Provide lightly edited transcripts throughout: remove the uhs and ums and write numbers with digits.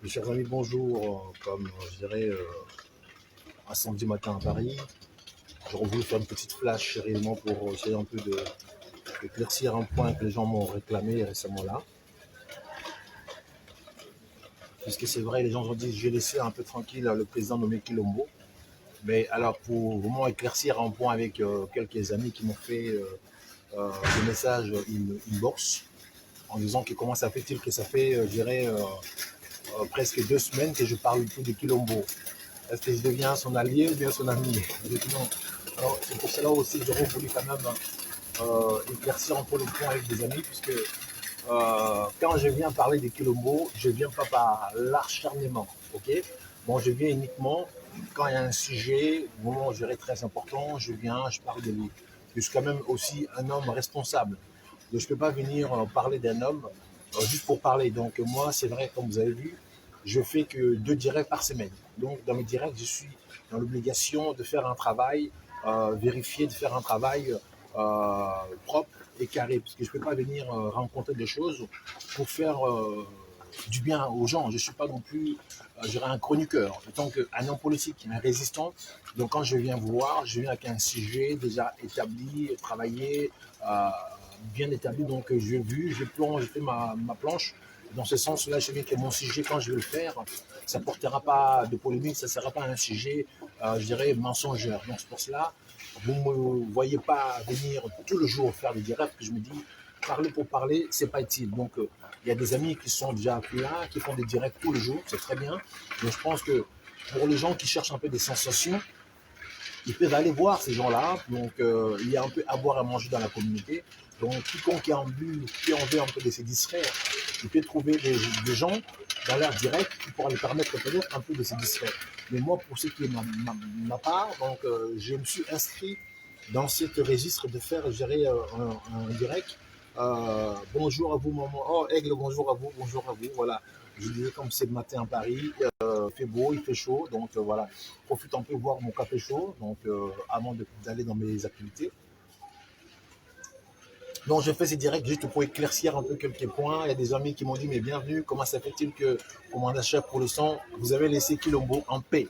Mes chers amis, bonjour. Comme je dirais un samedi matin à Paris, j'aurais voulu faire une petite flash réellement pour essayer un peu d'éclaircir un point que les gens m'ont réclamé récemment là. Puisque c'est vrai, les gens ont dit j'ai laissé un peu tranquille le président nommé Kilombo. Mais alors pour vraiment éclaircir un point avec quelques amis qui m'ont fait des messages inbox en disant que comment ça fait-il que ça fait, je dirais, presque 2 semaines que je parle tout de Kilombo. Est-ce que je deviens son allié ou bien son ami? Non. Alors, c'est pour cela aussi que j'aurais voulu quand même éclaircir un peu le point avec des amis, puisque quand je viens parler de Kilombo, je ne viens pas par l'acharnement. Ok. Bon, je viens uniquement quand il y a un sujet, bon, je dirais très important, je viens, je parle de lui. Je suis quand même aussi un homme responsable. Donc, je ne peux pas venir parler d'un homme juste pour parler. Donc, moi, c'est vrai, comme vous avez vu, je fais que 2 directs par semaine. Donc, dans mes directs, je suis dans l'obligation de faire un travail vérifié, de faire un travail propre et carré. Parce que je ne peux pas venir rencontrer des choses pour faire du bien aux gens. Je ne suis pas non plus, je dirais, un chroniqueur. En tant qu'un homme politique, un résistant, donc quand je viens vous voir, je viens avec un sujet déjà établi, travaillé, bien établi. Donc j'ai vu, j'ai fait ma planche. Dans ce sens-là, je sais bien que mon sujet, quand je vais le faire, ça ne portera pas de polémique, ça ne sera pas un sujet, je dirais, mensongeur. Donc c'est pour cela, vous ne me voyez pas venir tout le jour faire des directs, parce que je me dis, parler pour parler, c'est pas utile. Donc il y a des amis qui sont déjà là, qui font des directs tous les jours, c'est très bien. Mais je pense que pour les gens qui cherchent un peu des sensations, ils peuvent aller voir ces gens-là. Donc, il y a un peu à boire, à manger dans la communauté. Donc, quiconque qui a envie un peu de se distraire, il peut trouver des gens dans leur direct qui pourra lui permettre peut-être un peu de se distraire. Mais moi, pour ce qui est ma part, donc, je me suis inscrit dans ce registre de faire gérer un direct. Bonjour à vous, maman. Oh, Aigle, bonjour à vous, bonjour à vous. Voilà. Je disais comme c'est le matin à Paris, il fait beau, il fait chaud, donc voilà, profite un peu voir mon café chaud, donc avant d'aller dans mes activités. Donc je fais ces directs juste pour éclaircir un peu quelques points. Il y a des amis qui m'ont dit mais bienvenue, comment ça fait-il que commandant chef pour le son, vous avez laissé Kilombo en paix?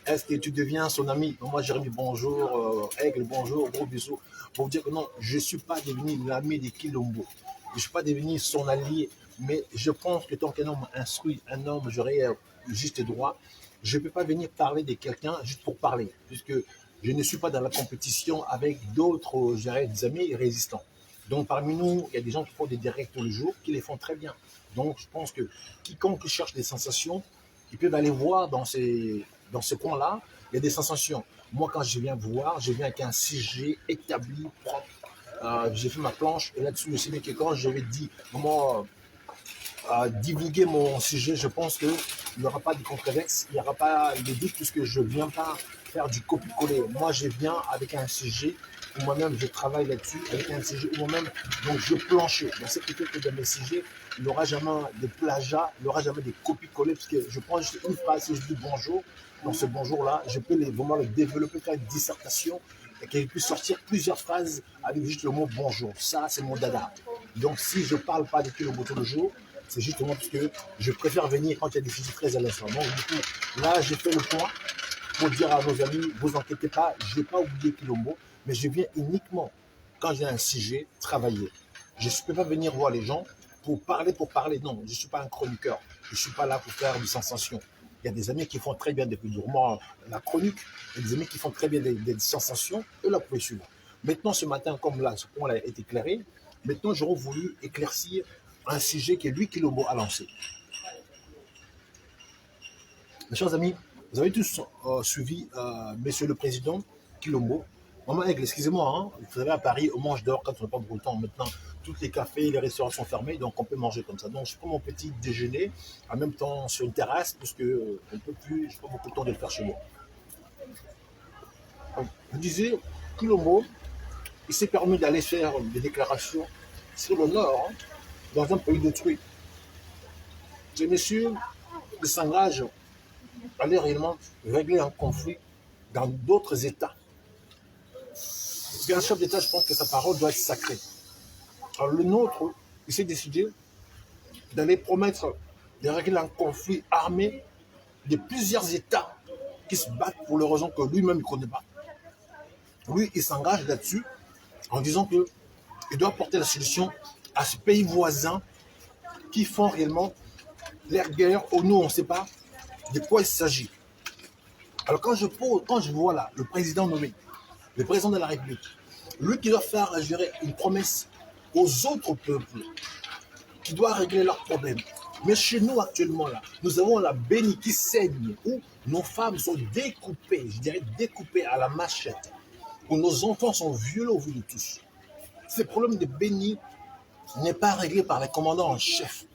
Est-ce que tu deviens son ami? Moi, Jérémy, bonjour. Aigle, bonjour. Gros bisous. Pour vous dire que non, je ne suis pas devenu l'ami de Kilombo. Je ne suis pas devenu son allié. Mais je pense que tant qu'un homme instruit, un homme, j'aurais juste droit, je ne peux pas venir parler de quelqu'un juste pour parler. Puisque je ne suis pas dans la compétition avec d'autres, des amis résistants. Donc, parmi nous, il y a des gens qui font des directs tous les jours, qui les font très bien. Donc, je pense que quiconque cherche des sensations, ils peuvent aller voir dans ce coin-là, il y a des sensations. Moi, quand je viens voir, je viens avec un sujet établi, propre. J'ai fait ma planche et là-dessus, je sais bien que quand je vais dire comment divulguer mon sujet, je pense qu'il n'y aura pas de controverse, il n'y aura pas de doute puisque je ne viens pas faire du copier-coller. Moi, je viens avec un sujet où moi-même je travaille là-dessus, avec un sujet où moi-même donc je planche. Donc, c'est peut que dans mes sujets, il n'y aura jamais de plagiat, il n'y aura jamais de copier-coller parce que je prends juste une phrase, si je dis bonjour, dans ce bonjour-là, je peux vraiment le développer, faire une dissertation et qu'il puisse sortir plusieurs phrases avec juste le mot bonjour. Ça, c'est mon dada. Donc, si je ne parle pas depuis le bouton de jour, c'est justement parce que je préfère venir quand il y a des sujets très à l'instant. Donc, du coup, là, j'ai fait le point pour dire à nos amis, vous inquiétez pas, je n'ai pas oublié Kilombo, mais je viens uniquement quand j'ai un sujet travaillé. Je ne peux pas venir voir les gens pour parler. Non, je ne suis pas un chroniqueur. Je ne suis pas là pour faire des sensations. Il y a des amis qui font très bien depuis durement la chronique. Il y a des amis qui font très bien des sensations. Eux, là, vous pouvez suivre. Maintenant, ce matin, comme là, ce point a été éclairé, maintenant, j'aurais voulu éclaircir un sujet que lui, Kilombo, a lancé. Mes chers amis, vous avez tous suivi Monsieur le Président Kilombo. Maman Aigle, excusez-moi, hein, vous savez, à Paris, on mange dehors quand on n'a pas beaucoup de temps. Maintenant, tous les cafés, les restaurants sont fermés, donc on peut manger comme ça. Donc, je prends mon petit déjeuner, en même temps sur une terrasse, puisque on peut plus, je n'ai pas beaucoup de temps de le faire chez moi. Donc, je disais, Kilombo, il s'est permis d'aller faire des déclarations sur le Nord, hein, dans un pays d'autrui. Ce monsieur, il s'engage à aller réellement régler un conflit dans d'autres États. Parce qu'un chef d'État, je pense que sa parole doit être sacrée. Alors le nôtre, il s'est décidé d'aller promettre de régler un conflit armé de plusieurs États qui se battent pour les raisons que lui-même ne connaît pas. Lui, il s'engage là-dessus en disant qu'il doit porter la solution à ce pays voisin qui font réellement leur guerre où nous, on ne sait pas de quoi il s'agit. Alors quand je vois là le président nommé, le président de la République, lui qui doit faire gérer une promesse aux autres peuples, qui doit régler leurs problèmes. Mais chez nous actuellement là, nous avons la Béni qui saigne, où nos femmes sont découpées, je dirais découpées à la machette, où nos enfants sont violés au vu de tous. Ce problème de Béni n'est pas réglé par les commandants en chef.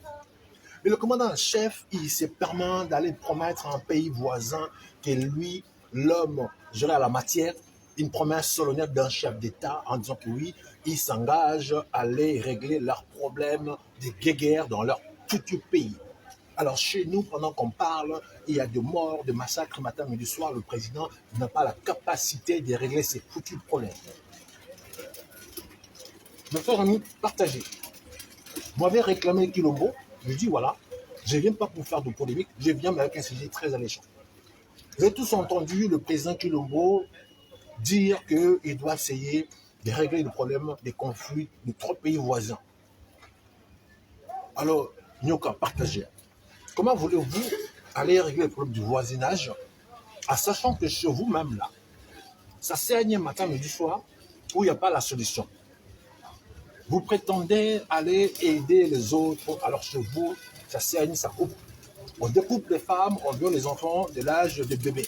Mais le commandant en chef, il se permet d'aller promettre à un pays voisin que lui, l'homme, gérer à la matière, une promesse solennelle d'un chef d'État en disant que oui, il s'engage à aller régler leurs problèmes de guerre dans leur futur pays. Alors chez nous, pendant qu'on parle, il y a des morts, des massacres matin, midi, soir. Le président n'a pas la capacité de régler ses futurs problèmes. Mes frères amis, partagez. Moi, j'avais réclamé Kilombo. Je dis voilà, je ne viens pas pour faire de polémique, je viens avec un sujet très alléchant. Vous avez tous entendu le président Kilombo dire qu'il doit essayer de régler le problème des conflits de 3 pays voisins. Alors, Nyoka, partagez. Comment voulez-vous aller régler le problème du voisinage en sachant que chez vous-même là, ça saigne matin, midi, soir, où il n'y a pas la solution. Vous prétendez aller aider les autres, alors chez vous, ça saigne, ça coupe. On découpe les femmes, on viole les enfants de l'âge des bébés.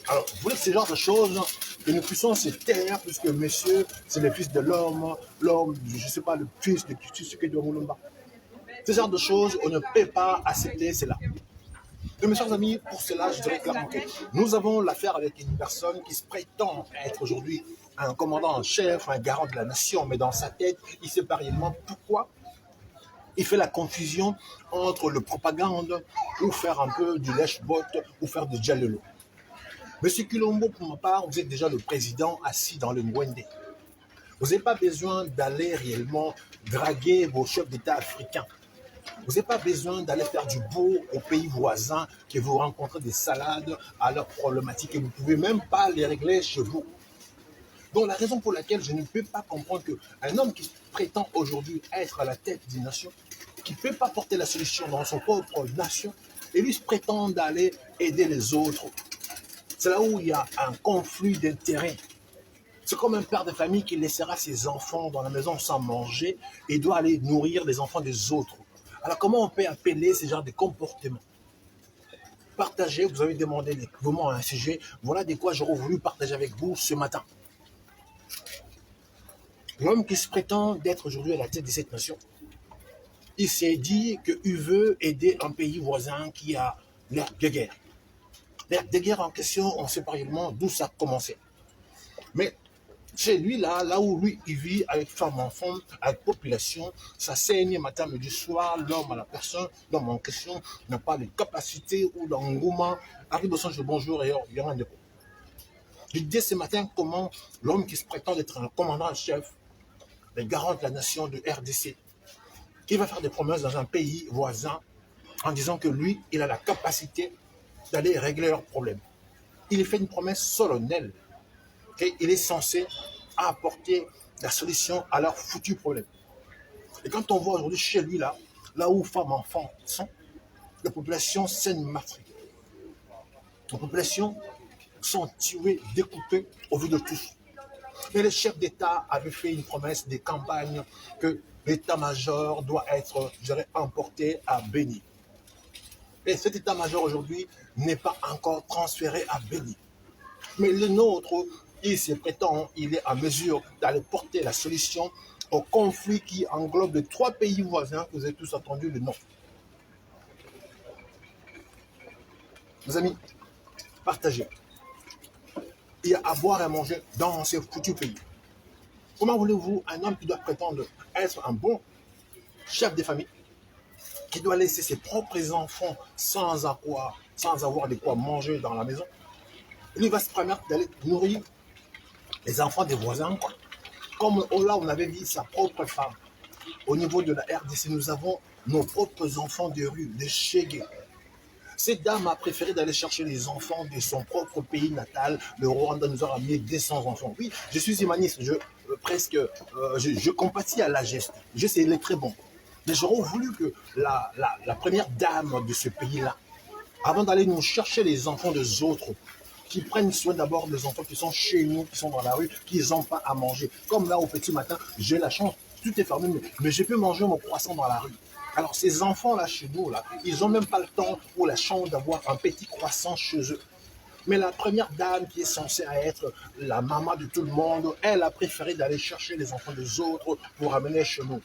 Alors, vous voulez que ce genre de choses, que nous puissions se taire, puisque monsieur, c'est le fils de l'homme, je ne sais pas, le fils de ce que Dieu Moulumba. Ce genre de choses, on ne peut pas accepter cela. Et mes chers amis, pour cela, je dirais clairement que nous avons l'affaire avec une personne qui se prétend être aujourd'hui un commandant en chef, un garant de la nation, mais dans sa tête, il sait pas réellement pourquoi. Il fait la confusion entre le propagande ou faire un peu du lèche-botte ou faire du djalelo. Monsieur Kilombo, pour ma part, vous êtes déjà le président assis dans le Mwende. Vous n'avez pas besoin d'aller réellement draguer vos chefs d'État africains. Vous n'avez pas besoin d'aller faire du beau aux pays voisins, que vous rencontrez des salades à leurs problématiques et vous ne pouvez même pas les régler chez vous. Donc la raison pour laquelle je ne peux pas comprendre qu'un homme qui prétend aujourd'hui être à la tête d'une nation, qui ne peut pas porter la solution dans son propre nation, et lui se prétend d'aller aider les autres, c'est là où il y a un conflit d'intérêts. C'est comme un père de famille qui laissera ses enfants dans la maison sans manger et doit aller nourrir les enfants des autres. Alors comment on peut appeler ce genre de comportement? Partagez, vous avez demandé vraiment un sujet, voilà de quoi j'aurais voulu partager avec vous ce matin. L'homme qui se prétend d'être aujourd'hui à la tête de cette nation, il s'est dit qu'il veut aider un pays voisin qui a l'air de guerre. L'air de guerre en question, on sait pas réellement d'où ça a commencé. Mais chez lui, là où lui, il vit avec femme, enfant, avec population, ça saigne matin, midi, soir, l'homme à la personne, l'homme en question n'a pas les capacités ou l'engouement, arrive au sens de bonjour et il y a un dépôt. Je disais ce matin comment l'homme qui se prétend être un commandant en chef, le garant de la nation de RDC, qui va faire des promesses dans un pays voisin en disant que lui, il a la capacité d'aller régler leurs problèmes. Il fait une promesse solennelle qu'il est censé apporter la solution à leurs foutus problèmes. Et quand on voit aujourd'hui chez lui, là où femmes, enfants sont, la population saigne matrique. Les populations sont tuées, découpées au vu de tous. Et le chef d'État avait fait une promesse des campagnes que l'état-major doit être, je dirais, emporté à Béni. Et cet état-major aujourd'hui n'est pas encore transféré à Béni. Mais le nôtre, il se prétend, il est en mesure d'aller porter la solution au conflit qui englobe les 3 pays voisins que vous avez tous entendu le nom. Mes amis, partagez. Il y a à boire et à manger dans ces foutus pays. Comment voulez-vous un homme qui doit prétendre être un bon chef de famille, qui doit laisser ses propres enfants sans avoir de quoi manger dans la maison, lui va se permettre d'aller nourrir les enfants des voisins, quoi. Comme là, on avait vu sa propre femme. Au niveau de la RDC, nous avons nos propres enfants de rue, les Chégués. Cette dame a préféré d'aller chercher les enfants de son propre pays natal. Le Rwanda nous a ramené 200 enfants. Oui, je suis humaniste, je compatis à la geste. Je sais, il est très bon. Mais j'aurais voulu que la première dame de ce pays-là, avant d'aller nous chercher les enfants des autres, qui prennent soin d'abord des enfants qui sont chez nous, qui sont dans la rue, qui n'ont pas à manger. Comme là, au petit matin, j'ai la chance, tout est fermé, mais je peux manger mon croissant dans la rue. Alors ces enfants-là, chez nous, là, ils n'ont même pas le temps ou la chance d'avoir un petit croissant chez eux. Mais la première dame qui est censée être la maman de tout le monde, elle a préféré d'aller chercher les enfants des autres pour ramener chez nous.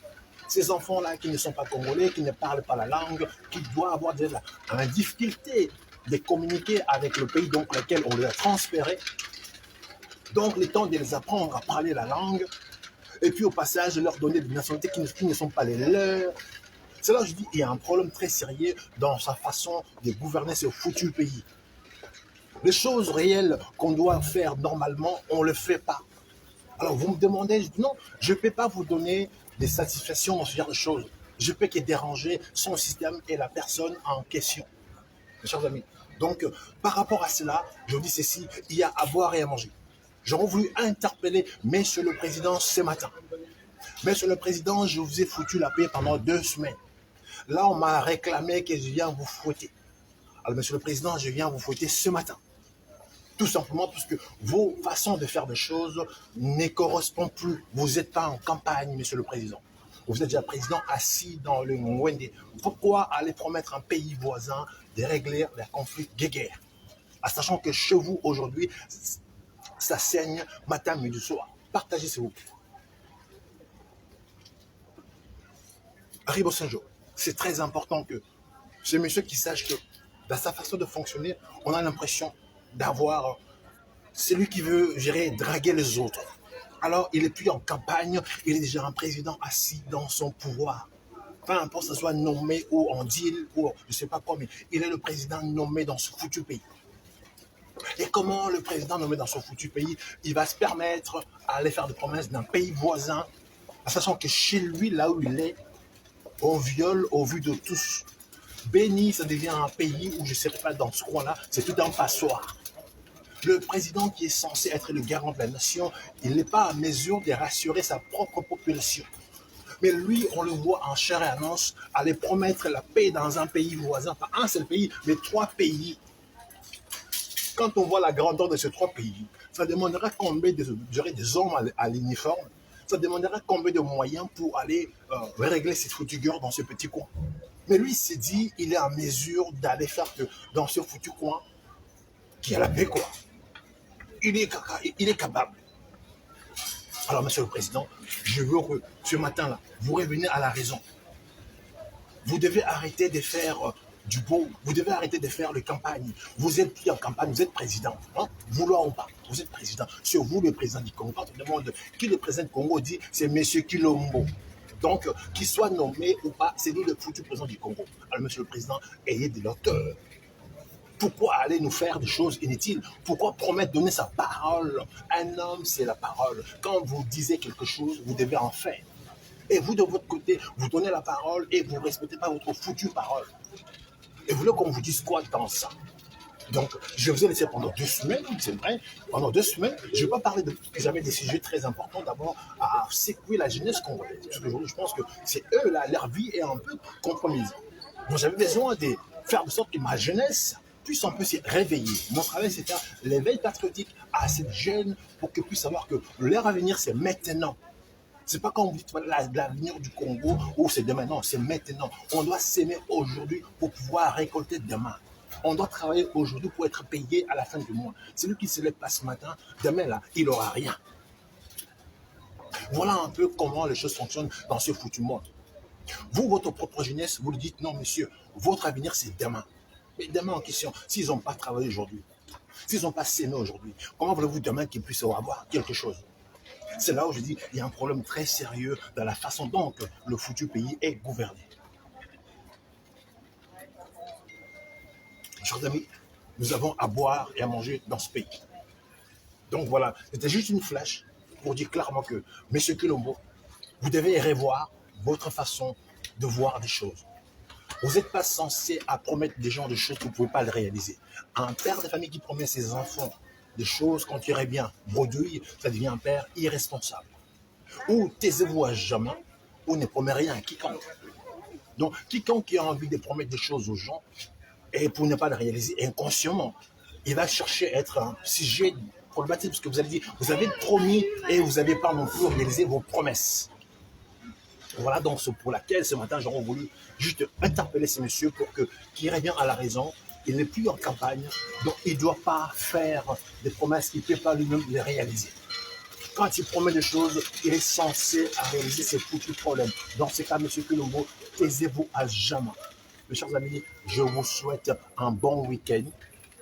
Ces enfants-là qui ne sont pas congolais, qui ne parlent pas la langue, qui doivent avoir une difficulté de communiquer avec le pays donc lequel on les a transférés. Donc, le temps de les apprendre à parler la langue, et puis au passage, de leur donner des nationalités qui ne sont pas les leurs. C'est là que je dis qu'il y a un problème très sérieux dans sa façon de gouverner ce foutu pays. Les choses réelles qu'on doit faire normalement, on ne le fait pas. Alors vous me demandez, je dis non, je ne peux pas vous donner des satisfactions dans ce genre de choses. Je peux que déranger son système et la personne en question. Mes chers amis. Donc, par rapport à cela, je vous dis ceci, il y a à boire et à manger. J'aurais voulu interpeller Monsieur le Président ce matin. Monsieur le Président, je vous ai foutu la paix pendant 2 semaines. Là, on m'a réclamé que je viens vous fouetter. Alors, Monsieur le Président, je viens vous fouetter ce matin. Tout simplement parce que vos façons de faire des choses ne correspondent plus. Vous n'êtes pas en campagne, Monsieur le Président. Vous êtes déjà président assis dans le Mwende. Pourquoi aller promettre un pays voisin de régler les conflits guerre, sachant que chez vous, aujourd'hui, ça saigne matin, midi, soir. Partagez, s'il vous plaît. Ribo Saint-Jean, c'est très important que ce monsieur qui sache que dans sa façon de fonctionner, on a l'impression d'avoir celui qui veut gérer, draguer les autres. Alors, il n'est plus en campagne, il est déjà un président assis dans son pouvoir. Peu importe que ce soit nommé ou en deal, ou je ne sais pas quoi, mais il est le président nommé dans ce foutu pays. Et comment le président nommé dans ce foutu pays, il va se permettre d'aller faire des promesses d'un pays voisin, sachant que chez lui, là où il est, on viole au vu de tous. Béni, ça devient un pays où je ne serai pas dans ce coin-là, c'est tout un passoire. Le président qui est censé être le garant de la nation, il n'est pas à mesure de rassurer sa propre population. Mais lui, on le voit en chair et en os, aller promettre la paix dans un pays voisin, pas un seul pays, mais 3 pays. Quand on voit la grandeur de ces 3 pays, ça demandera combien des hommes à l'uniforme, ça demandera combien de moyens pour aller régler ces foutues guerres dans ce petit coin. Mais lui, il s'est dit, il est en mesure d'aller faire que dans ce foutu coin, qu'il y a la paix, quoi. Il est capable. Alors, Monsieur le Président, je veux que ce matin-là, vous reveniez à la raison. Vous devez arrêter de faire du beau, vous devez arrêter de faire les campagnes. Vous êtes plus en campagne, vous êtes président. Hein? Vouloir ou pas, vous êtes président. C'est vous le président du Congo. Quand on demande qui le président du Congo dit, c'est M. Kilombo. Donc, qu'il soit nommé ou pas, c'est lui le foutu président du Congo. Alors, Monsieur le Président, ayez de l'auteur. Pourquoi aller nous faire des choses inutiles? Pourquoi promettre donner sa parole? Un homme, c'est la parole. Quand vous disiez quelque chose, vous devez en faire. Et vous, de votre côté, vous donnez la parole et vous ne respectez pas votre foutue parole. Et vous voulez qu'on vous dise quoi dans ça? Donc, je vous ai laissé pendant 2 semaines, c'est vrai. Pendant 2 semaines, je ne vais pas parler de... J'avais des sujets très importants d'abord à secouer la jeunesse congolaise. Parce qu'aujourd'hui, je pense que c'est eux, là, leur vie est un peu compromise. Donc, j'avais besoin de faire de sorte que ma jeunesse puisse un peu se réveiller. Mon travail, c'est faire l'éveil patriotique à cette jeune pour qu'elle puisse savoir que leur avenir, c'est maintenant. C'est pas quand vous dites l'avenir du Congo ou c'est demain, non, c'est maintenant. On doit s'aimer aujourd'hui pour pouvoir récolter demain. On doit travailler aujourd'hui pour être payé à la fin du mois. Celui qui se lève pas ce matin, demain là, il n'aura rien. Voilà un peu comment les choses fonctionnent dans ce foutu monde. Vous, votre propre jeunesse, vous lui dites non, monsieur, votre avenir c'est demain. Mais demain en question, s'ils n'ont pas travaillé aujourd'hui, s'ils n'ont pas s'aimé aujourd'hui, comment voulez-vous demain qu'ils puissent avoir quelque chose? C'est là où je dis qu'il y a un problème très sérieux dans la façon dont le foutu pays est gouverné. Chers amis, nous avons à boire et à manger dans ce pays. Donc voilà, c'était juste une flèche pour dire clairement que, M. Kilombo, vous devez revoir votre façon de voir des choses. Vous n'êtes pas censé à promettre des gens des choses que vous ne pouvez pas les réaliser. Un père de famille qui promet à ses enfants des choses quand il irait bien, bredouille, ça devient un père irresponsable. Ou taisez-vous à jamais, ou ne promet rien à quiconque. Donc, quiconque qui a envie de promettre des choses aux gens, et pour ne pas les réaliser inconsciemment, il va chercher à être un sujet problématique, parce que vous avez dit, vous avez promis et vous n'avez pas non plus réalisé vos promesses. Voilà donc ce pour laquelle ce matin j'aurais voulu juste interpeller ces messieurs pour qu'il revienne à la raison. Il n'est plus en campagne, donc il ne doit pas faire des promesses qu'il ne peut pas lui-même les réaliser. Quand il promet des choses, il est censé réaliser ses foutus problèmes. Dans ce cas, M. Colombo, taisez-vous à jamais. Mes chers amis, je vous souhaite un bon week-end.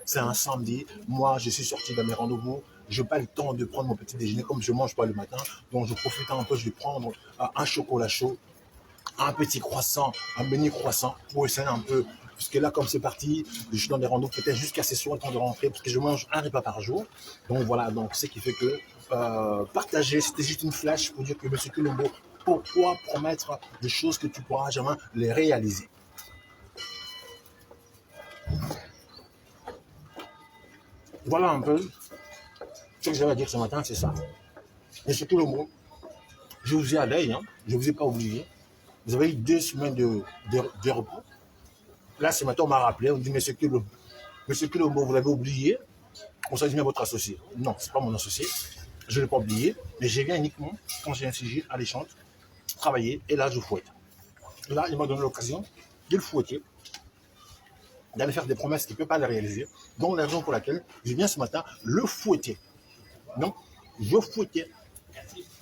C'est un samedi. Moi, je suis sorti de mes rendez-vous. Je n'ai pas le temps de prendre mon petit déjeuner comme je ne mange pas le matin. Donc, je profite un peu, je vais prendre un chocolat chaud, un petit croissant, un mini croissant pour essayer un peu. Parce que là, comme c'est parti, je suis dans des rendez-vous peut-être jusqu'à ce soir, le temps de rentrer, parce que je mange un repas par jour. Donc voilà, donc ce qui fait que partager, c'était juste une flash pour dire que M. Colombo, pourquoi promettre des choses que tu ne pourras jamais les réaliser? Voilà un peu ce que j'avais à dire ce matin, c'est ça. M. Colombo, je vous ai à l'œil, hein, je ne vous ai pas oublié. Vous avez eu 2 semaines de repos. Là, ce matin, on m'a rappelé, on dit, M. Colombo, vous l'avez oublié, on s'est dit, mais votre associé. Non, ce n'est pas mon associé, je ne l'ai pas oublié, mais je viens uniquement, quand j'ai un sujet, à l'échange, travailler, et là, je fouette. Là, il m'a donné l'occasion de le fouetter, d'aller faire des promesses qu'il ne peut pas les réaliser, donc la raison pour laquelle je viens ce matin le fouetter. Donc, je fouettais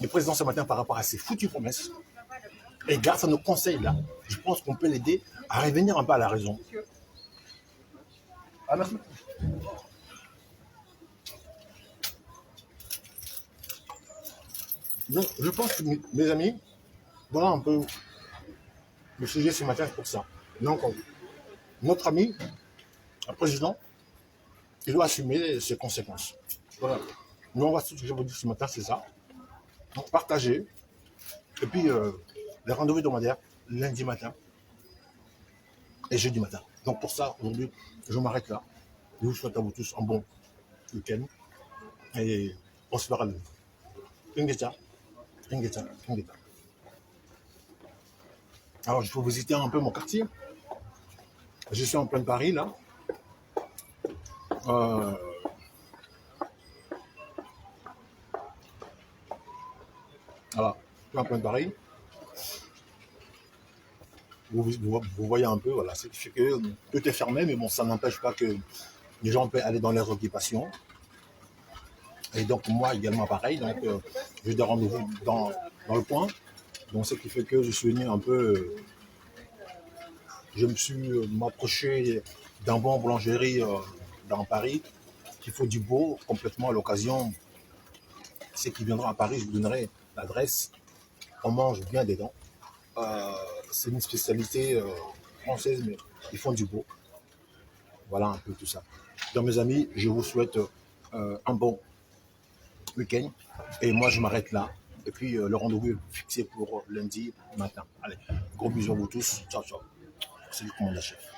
le président ce matin par rapport à ses foutues promesses, et grâce à nos conseils-là, je pense qu'on peut l'aider à revenir un peu à la raison. Ah, merci. Donc, je pense que mes amis, voilà un peu le sujet ce matin pour ça. Donc, notre ami, le président, il doit assumer ses conséquences. Voilà. Donc, on va ce que je vous dis ce matin, c'est ça. Donc, partagez. Et puis, les rendez-vous hebdomadaires, lundi matin et jeudi matin. Donc, pour ça, aujourd'hui, je m'arrête là. Je vous souhaite à vous tous un bon week-end. Et on se verra lundi. Ingeta, Ingeta, Ingeta. Alors, je peux visiter un peu mon quartier. Je suis en plein Paris, là. Voilà, je suis en plein Paris. Vous voyez un peu, voilà, c'est que tout est fermé, mais bon, ça n'empêche pas que les gens peuvent aller dans leurs occupations. Et donc, moi également, pareil. Donc, j'ai des rendez-vous dans le coin. Donc, ce qui fait que je suis venu un peu. Je me suis m'approché d'un bon boulangerie dans Paris, qui faut du beau, complètement à l'occasion. Ceux qui viendront à Paris, je vous donnerai l'adresse. On mange bien dedans. C'est une spécialité française, mais ils font du beau. Voilà un peu tout ça. Donc, mes amis, je vous souhaite un bon week-end. Et moi, je m'arrête là. Et puis, le rendez-vous est fixé pour lundi matin. Allez, gros bisous à vous tous. Ciao, ciao. C'est le commandant chef.